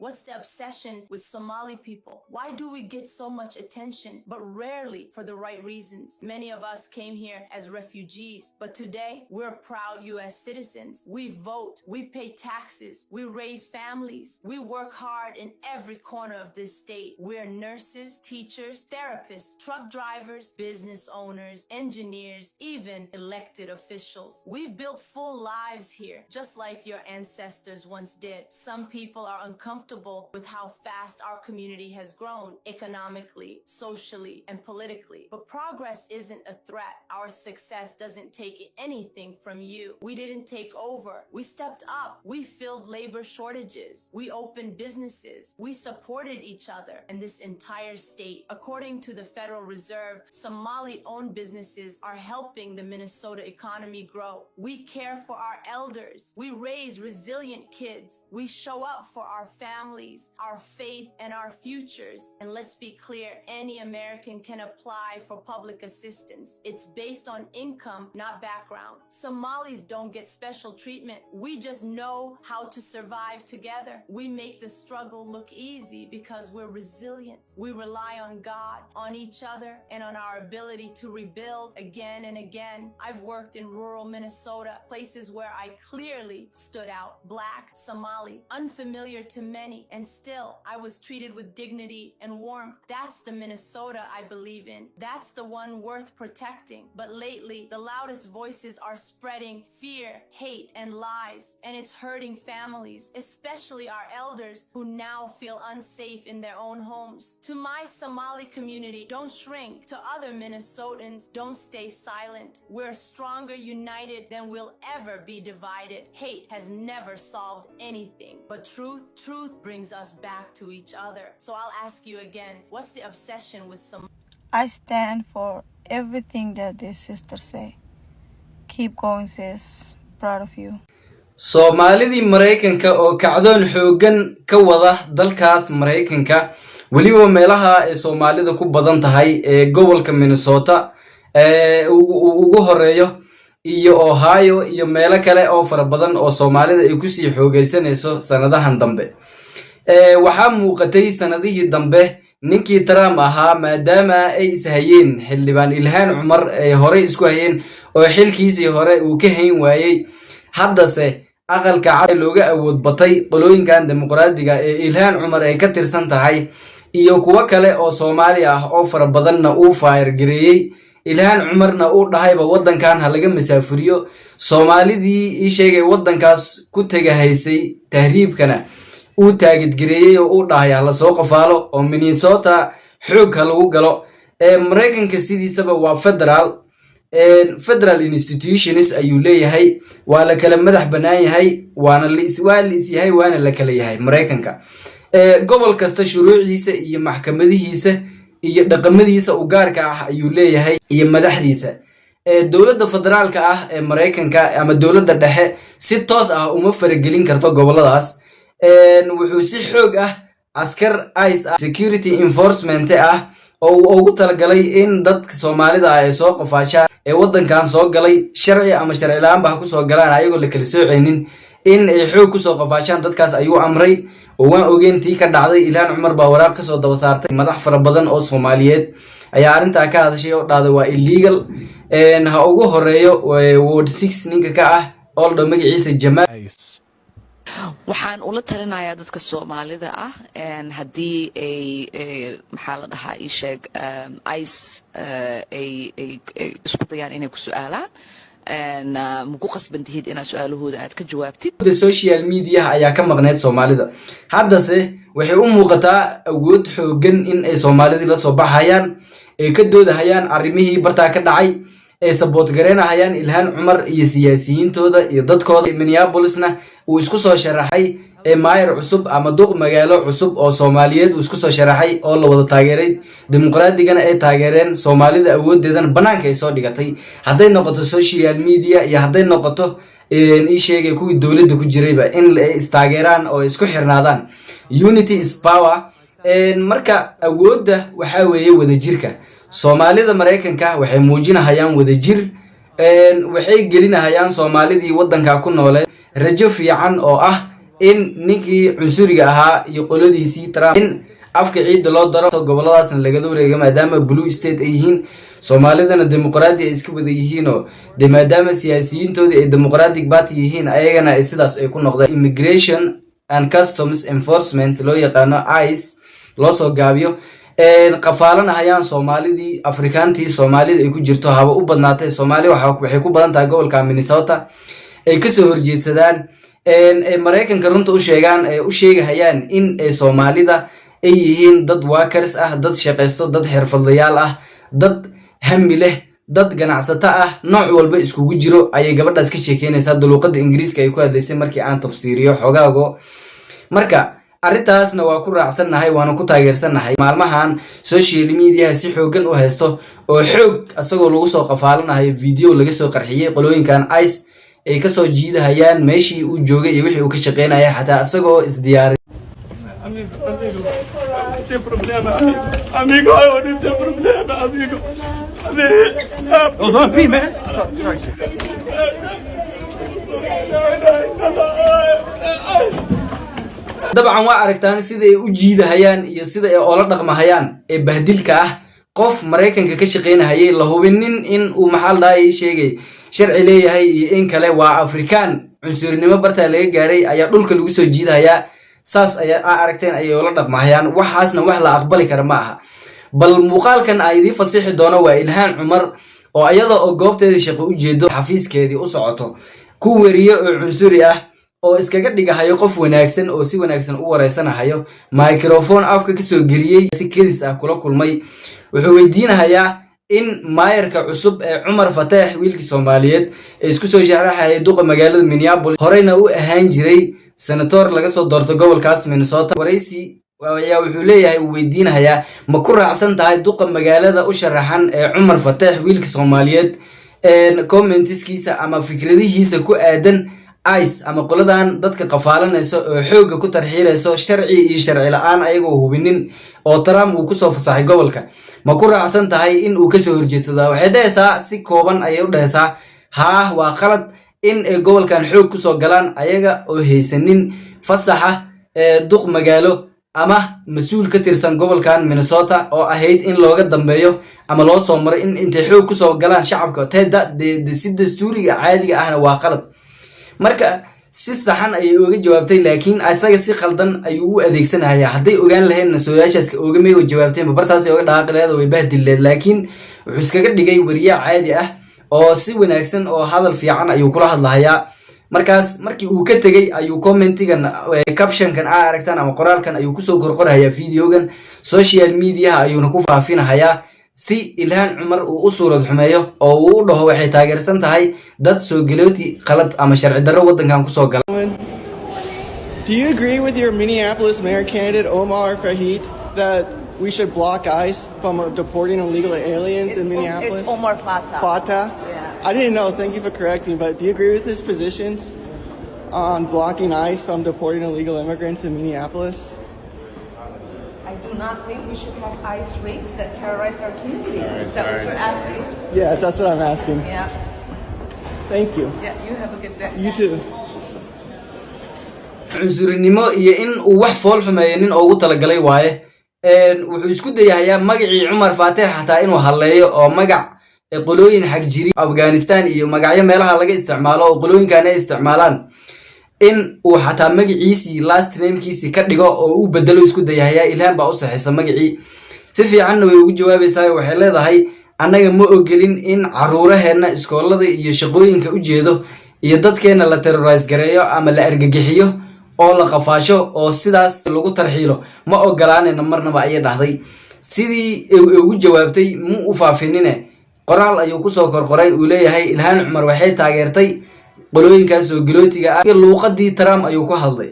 What's the obsession with Somali people? Why do we get so much attention, but rarely for the right reasons? Many of us came here as refugees, but today we're proud U.S. citizens. We vote, we pay taxes, we raise families, we work hard in every corner of this state. We're nurses, teachers, therapists, truck drivers, business owners, engineers, even elected officials. We've built full lives here, just like your ancestors once did. Some people are uncomfortable with how fast our community has grown economically, socially, and politically. But progress isn't a threat. Our success doesn't take anything from you. We didn't take over. We stepped up. We filled labor shortages. We opened businesses. We supported each other and this entire state. According to the Federal Reserve, Somali-owned businesses are helping the Minnesota economy grow. We care for our elders. We raise resilient kids. We show up for our families, our faith, and our futures. And let's be clear, any American can apply for public assistance. It's based on income, not background. Somalis don't get special treatment. We just know how to survive together. We make the struggle look easy because we're resilient. We rely on God, on each other, and on our ability to rebuild again and again. I've worked in rural Minnesota, places where I clearly stood out. Black, Somali, unfamiliar to many, and still I was treated with dignity and warmth. That's the Minnesota I believe in. That's the one worth protecting. But lately, the loudest voices are spreading fear, hate, and lies, and it's hurting families, especially our elders who now feel unsafe in their own homes. To my Somali community, don't shrink. To other Minnesotans, don't stay silent. We're stronger united than we'll ever be divided. Hate has never solved anything, but truth brings us back to each other. So I'll ask you again, what's the obsession with Somali? I stand for everything that this sister say. Keep going, sis. Proud of you. Soomaalidii Mareykanka oo kacdoon xoogan ka wada dalkaas Mareykanka waliba meelaha ay Soomaalida ku badan tahay ee gobolka Minnesota ugu horeeyo iyo Ohio iyo meelo kale oo fara badan oo Soomaalida ay ku sii xoogaysanayso sanadahan dambe waxa muuqatay sanadihii dambe ninkii Trump ahaa maadaama ay ishayeen xildhibaan Ilhaan Cumar ay hore isku hayeen oo xilkiisii hore uu ka hayn waayay haddase aqalka cad looga awood batay qolooyinkan dimuqraadiga ee Ilhaan Cumar ay ka tirsan tahay iyo kuwa kale oo Soomaali ah oo fara badanna uu fire gareeyay Ilhaan Cumarna uu dhahayba wadankan ha laga masaafuriyo Soomaalidii ii sheegay wadankaas ku tagahaysay tahriibkana uu taagid gareeyay oo uu dhahay la soo qafaalo oo Minnesota xoog lagu galo Mareykanka sidiisaba waa federal institutions ayuu leeyahay waa la kala madax banaan yahay waana yahay waana la kala yahay Mareykanka gobol kasta shuruucdiisa iyo maxkamadihiisa iyo dhaqamadiisa u gaarka ah ayuu leeyahay iyo madaxdiisa dawladda federaalka ah ee Mareykanka ama dawladda dhexe si toos ah uma faragelin karto goboladaas wuxuu si xoog ah askar ICE security enforcement ah oo ugu talagalay in dadka Soomaalida ay soo qafaashaan ee wadankan soo galay sharci ama sharci la'aan ba ku soo galaan ayagoo la kala sooceynin in ay xoog ku soo qafaashaan dadkaas ayuu amray oo waan ogeyntii ka dhacday Ilhaan Cumar baa waraaq ka soo daba saartay madax fara badan oo Soomaaliyeed ayaa arinta ka hadashay oo dhaaday waa illegal ha ugu horeeyo ward 6 ninka ka ah oo dhow magaciisa Jamaal waxaan ula talinayaa dadka Soomaalida ah hadii ay maxaa la dhahaa ii sheeg ICE ay isku dayaan inay ku su'aalaan muku qasbantihiid inaad su'aalahooda aad ka jawaabtid social media ayaa ka maqneed Soomaalida haddase waxay u muuqataa awood xoogan in ay Soomaalida la soo baxayaan ee ka doodahayaan arrimihii barta ka dhacay ee support gareynayaan Ilhaan Cumar iyo siyaasiyiintooda iyo dadkooda Minneapolisna uu isku soo sharaxay maayar cusub ama duq magaalo cusub oo Soomaaliyeed uu isku soo sharaxay oo la wada taageeray dimuqraadigan ay taageereen Soomaalida awoodeedan banaanka ay soo dhigatay haday noqoto social media iyo haday noqoto ii sheegay kuwii dawladda ku jirayba in ay istaageeraan oo isku xirnaadaan unity is power marka awoodda waxa weeye wada jirka Soomaalida Mareykanka waxay muujinayaan wada jir waxay gelinayaan Soomaalidii wadanka ku noolee rajo fiican oo ah in ninkii cunsuriga ahaa iyo qoladiisii Trump in afka ciid loo daro goboladaasna laga wareego maadaama blue state ay yihiin Soomaalidana dimuqraadi ay iska wada yihiin oo maadaama siyaasiyiintoodii ay democratic party yihiin ayagana ay sidaas ay ku noqdeen immigration and customs enforcement loo yaqaano ICE loo soo gaabiyo qafaalana hayaan Soomaalidii Afrikaantii Soomaalida ay ku jirto haba u badnaatay Soomaali waxay ku badan tahay gobolka Minnesota ay ka soo horjeedsadaan Mareykanka runta u sheegayaan in Soomaalida ay yihiin dad workers ah dad shaqeysto dad xirfadlayaal ah dad hammi leh dad ganacsato ah nooc walba iskugu jiro ayay gabadhaas ka sheekeynaysaa luqadda Ingiriiska ay ku hadlaysay markii aan tafsiiriyo xogaago marka arrintaasna waa ku raacsanahay waana ku taageersanahay maalmahan social media si xoogan u haysto oo xoog asagoo lagu soo qafaalanayo video laga soo qarxiyay qolooyinkan ICE ay ka soo jiidahayaan meeshii uu joogay iyo wixii uu ka shaqeynayay xataa asagoo isdiyaaray Tem problema, amigo. Eu não tenho problema, amigo. Hold on, P, man. Sorry. dabcan waa aragtaan sida ay u jiidahayaan iyo sida ay oola dhaqmahayaan ee bahdilka ah qof Mareykanka ka shaqeynayay la hubinin in uu maxal dhaay sheegay sharci leeyahay iyo in kale waa Afrikaan cunsurinimo barta laga gaaray ayaa dhulka lagu soo jiidayaa saas ayaa aragteen ay oola dhaqmahayaan waxaasna wax la aqbali kara ma aha bal muuqaalkan ay idin fasixi doono waa Ilhaan Cumar oo ayada oo goobteeda shaqo u jeedo xafiiskeedii u socoto ku wariyo oo cunsuri ah oo iskaga dhigahayo qof wanaagsan oo si wanaagsan u wareysanayo microphone afka ka soo geliyay si kedis ah kula kulmay wuxuu weydiinayaa in maayarka cusub ee Cumar Fataax wiilkii Soomaaliyeed ee isku soo sharaxay duqa magaalada Minneapolis horeyna u ahaan jiray senator laga soo doorto gobolkaas Minnesota wareysi ayaa wuxuu leeyahay weydiinayaa ma ku raacsan tahay duqa magaalada u sharaxan ee Cumar Fataax wiilkii Soomaaliyeed commentiskiisa ama fikradihiisa ku aadan ICE ama qoladan dadka qafaalanayso oo xooga ku tarxiilayso sharci iyo sharci la'aan ayagoo hubinin oo Trump uu ku soo fasaxay gobolka ma ku raacsan tahay in uu ka soo horjeedsado waxay dhahaysaa si kooban ayay u dhahaysaa haa waa qalad in ay gobolkan xoog ku soo galaan ayaga oo haysanin fasaxa duq magaalo ama mas'uul ka tirsan gobolkan Minnesota oo ahayd in looga dambeeyo ama loo soo maray in intay xoog ku soo galaan shacabka teeda si dastuuriga caadiga ahna waa qalad marka si saxan ay uga jawaabtay laakiin asaga si khaldan ayuu u adeegsanayaa haday ogaan lahayn su'aashaas uga meeyo jawaabteen bartaas uga dhaaqaleeda way bahdileen laakiin wuxuu iskaga dhigay wariye caadi ah oo si wanaagsan oo hadal fiican ayuu kula hadlahayaa markaas markii uu ka tagay ayuu commentigan captionkan aragtaan ama qoraalkan ayuu ku soo qorqorayaa videogan social media ayuuna ku faafinayaa si Ilhaan Cumar uu u suurad xumeeyo oo uu dhaho waxay taageersan tahay dad soo galooti qalad ama sharci darro wadankan ku soo galay. Do you agree with your Minneapolis mayor candidate Omar Fahid that we should block ICE from deporting illegal aliens in Minneapolis? It's Omar Fatah. Fatah? Yeah. I didn't know. Thank you for correcting. But do you agree with his positions on blocking ICE from deporting illegal immigrants in Minneapolis? I do not think we should have ICE raids that terrorize our communities. Is that what you're asking? Yes, that's what I'm asking. Yeah. Thank you. Yeah, you have a good day. You too. cunsurinimo iyo in uu wax fool xumeeyo nin ugu talagalay waaye wuxuu isku dayahayaa magacii Cumar Fataax xataa inuu haleeyo oo magac qolooyin xaq jiri Afghanistan iyo magacyo meelaha laga isticmaalo oo qolooyinkan ay isticmaalaan in uu xataa magaciisi last name-kiisi ka dhigo oo uu bedelo isku dayahayaa Ilhaan baa u saxiisa magacii si fiican way ugu jawaabaysaa waxay leedahay anaga ma ogelin in caruuraheena iskoolada iyo shaqooyinka u jeedo iyo dadkeena la terrorize gareeyo ama la argagixiyo oo la qafaasho oo sidaas lagu tarxiilo ma ogolaanayna marnaba ay dhahday sidii ugu jawaabtay mu u faafinine qoraal ayuu ku soo qorqoray uu leeyahay Ilhaan Cumar waxay taageertay qolooyinkan soo galootiga ah luuqadii Trump ayuu ku hadlay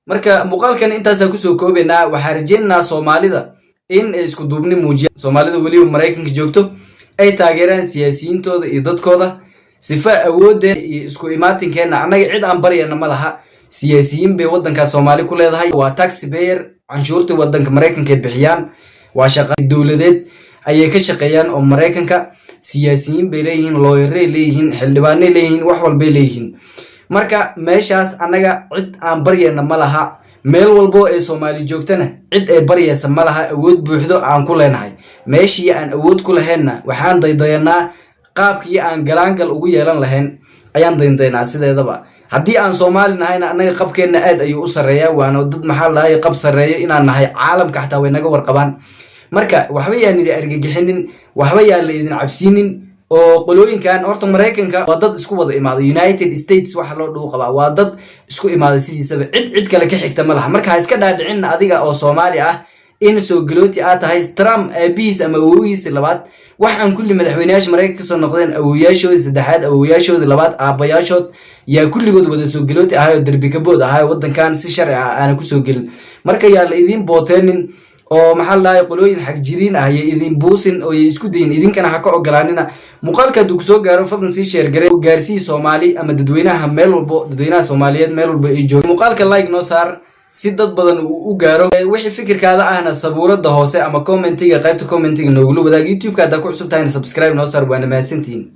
marka muuqaalkan intaas ku soo koobeena waxa rajeynaa Soomaalida in ay isku duubni muujiyaan Soomaalida waliba Mareykanka joogto ay taageeraan siyaasiyiintooda iyo dadkooda sifa awoodeen iyo isku imaatinkeena anaga cid aan bariyana ma laha siyaasiyiin bay wadanka Soomaali ku leedahay waa taxpayer canshuurta wadanka Mareykanka bixiyaan waa shaqo dawladeed ayay ka shaqeeyaan oo Mareykanka siyaasiyiin bay leeyihiin lawyer leeyihiin xildhibaano leeyihiin wax walba leeyihiin marka meeshaas annaga cid aan baryayna ma laha meel walbo ee Soomaali joogtana cid ay baryaysa ma laha awood buuxdo aan ku leenahay meeshii aan awood ku lahaynna waxaan daydayanaa qaabkii aan galaangal ugu yeelan lahayn ayaan daydaynaa sideedaba haddii aan Soomaali nahayna annaga qabkeena aad ayuu u sareeyaa waana dad maxaa lahayd qab sareeyo inaan nahay caalamka xataa way naga warqabaan marka waxba yaan idin argagixinin waxba yaan la idin cabsiinin oo qolooyinkan horta Mareykanka waa dad isku wada imaado United States waxa loo dhuu qabaa waa dad isku imaado sidiisaba cid kale ka xigta ma laha marka iska dhaadhicin adiga oo Soomaali ah in soo galooti aad tahay Trump abiis ama awoogiisa labaad waxaan kulli madaxweynayaasha Mareykanka soo noqdeen awooyaashooda saddexaad awooyaashooda labaad aabayaashood yaa kulligood wada soo galooti ahayo darbi ka bood ahayo wadankan si sharci ah aan ku soo gelin marka yaa la idin booteenin oo maxaa lahayd qolooyin xaq jiriin ah ay idin buusin oo ay isku dayin idinkana ha ka ogolaanina muuqaalka duu soo gaaro fadlan si share gareey gaarsii Soomaali ama dadweynaha meel walbo dadweynaha Soomaaliyeed meel walbo ay joogaan muuqaalka like noo saar si dad badan u gaaro wixii fikirkaada ahna sabuurada hoose ama commentiga qaybta commentiga noogu wadaag YouTube-ka hada ku cusub tahay subscribe noo saar waana mahadsantiin